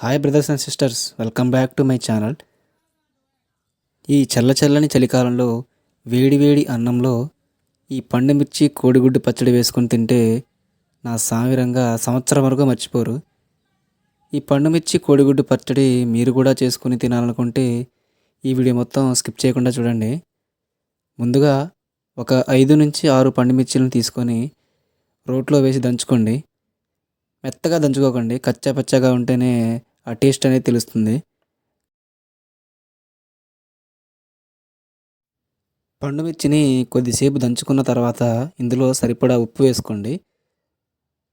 Hi brothers and sisters, welcome back to my channel. ఈ చల్లని చలికాలంలో వేడి వేడి అన్నంలో ఈ పండుమిర్చి కోడిగుడ్డు పచ్చడి వేసుకొని తింటే నా సామిరంగా సంవత్సరం వరకు మర్చిపోరు. ఈ పండుమిర్చి కోడిగుడ్డు పచ్చడి మీరు కూడా చేసుకుని తినాలనుకుంటే ఈ వీడియో మొత్తం స్కిప్ చేయకుండా చూడండి. ముందుగా ఒక 5 నుంచి 6 పండుమిర్చిలను తీసుకొని రోట్లో వేసి దంచుకోండి. మెత్తగా దంచుకోకండి, కచ్చా పచ్చగా ఉంటేనే ఆ టేస్ట్ అనేది తెలుస్తుంది. పండుమిర్చిని కొద్దిసేపు దంచుకున్న తర్వాత ఇందులో సరిపడా ఉప్పు వేసుకోండి.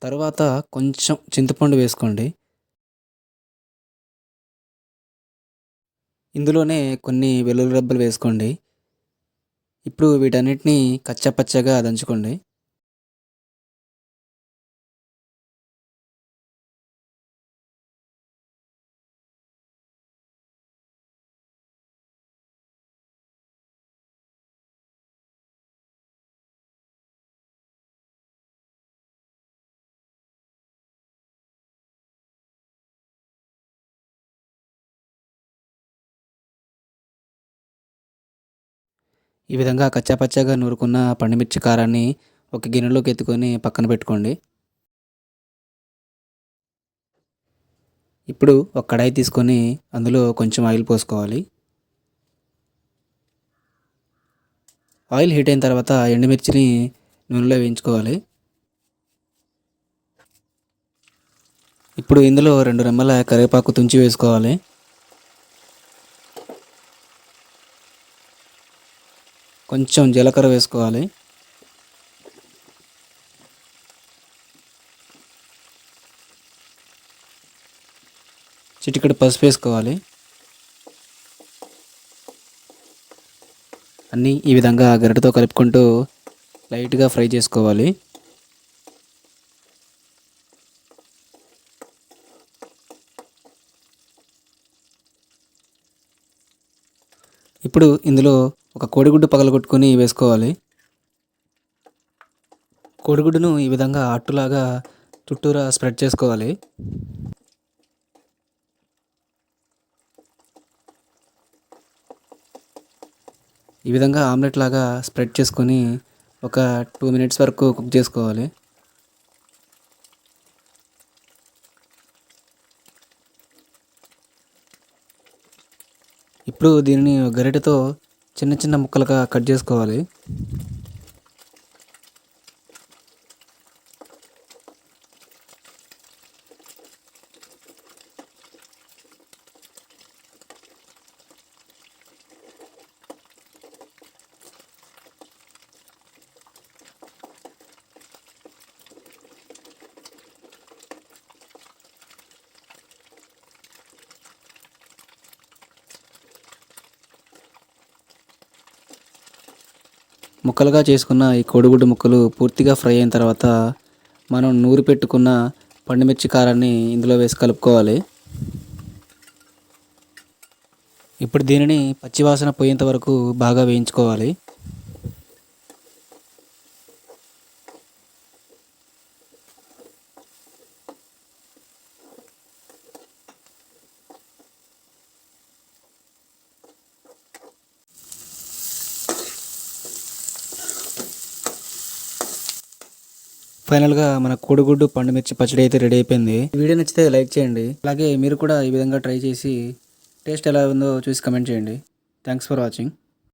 తర్వాత కొంచెం చింతపండు వేసుకోండి. ఇందులోనే కొన్ని వెల్లుల్లి రెబ్బలు వేసుకోండి. ఇప్పుడు వీటన్నిటిని కచ్చపచ్చగా దంచుకోండి. ఈ విధంగా కచ్చాపచ్చాగా నూరుకున్న పండుమిర్చి కారాన్ని ఒక గిన్నెలోకి ఎత్తుకొని పక్కన పెట్టుకోండి. ఇప్పుడు ఒక కడాయి తీసుకొని అందులో కొంచెం ఆయిల్ పోసుకోవాలి. ఆయిల్ హీట్ అయిన తర్వాత ఎండుమిర్చిని నూనెలో వేయించుకోవాలి. ఇప్పుడు ఇందులో 2 రెమ్మల కరివేపాకు తుంచి వేసుకోవాలి. కొంచెం జీలకర్ర వేసుకోవాలి. చిటికెడు పసుపు వేసుకోవాలి. అన్నీ ఈ విధంగా గరిటెతో కలుపుకుంటూ లైట్గా ఫ్రై చేసుకోవాలి. ఇప్పుడు ఇందులో ఒక కోడిగుడ్డు పగలగొట్టుకొని వేసుకోవాలి. కోడిగుడ్డును ఈ విధంగా అట్టులాగా చుట్టూరా స్ప్రెడ్ చేసుకోవాలి. ఈ విధంగా ఆమ్లెట్ లాగా స్ప్రెడ్ చేసుకొని ఒక 2 మినిట్స్ వరకు కుక్ చేసుకోవాలి. ఇప్పుడు దీనిని గరిటెతో చిన్న చిన్న ముక్కలుగా కట్ చేసుకోవాలి. ముక్కలుగా చేసుకున్న ఈ కోడిగుడ్డు ముక్కలు పూర్తిగా ఫ్రై అయిన తర్వాత మనం నూరి పెట్టుకున్న పండుమిర్చి కారాన్ని ఇందులో వేసి కలుపుకోవాలి. ఇప్పుడు దీనిని పచ్చివాసన పోయేంత వరకు బాగా వేయించుకోవాలి. ఫైనల్గా మన కోడిగుడ్డు పండుమిర్చి పచ్చడి అయితే రెడీ అయిపోయింది. వీడియో నచ్చితే లైక్ చేయండి. అలాగే మీరు కూడా ఈ విధంగా ట్రై చేసి టేస్ట్ ఎలా ఉందో చూసి కమెంట్ చేయండి. Thanks for watching.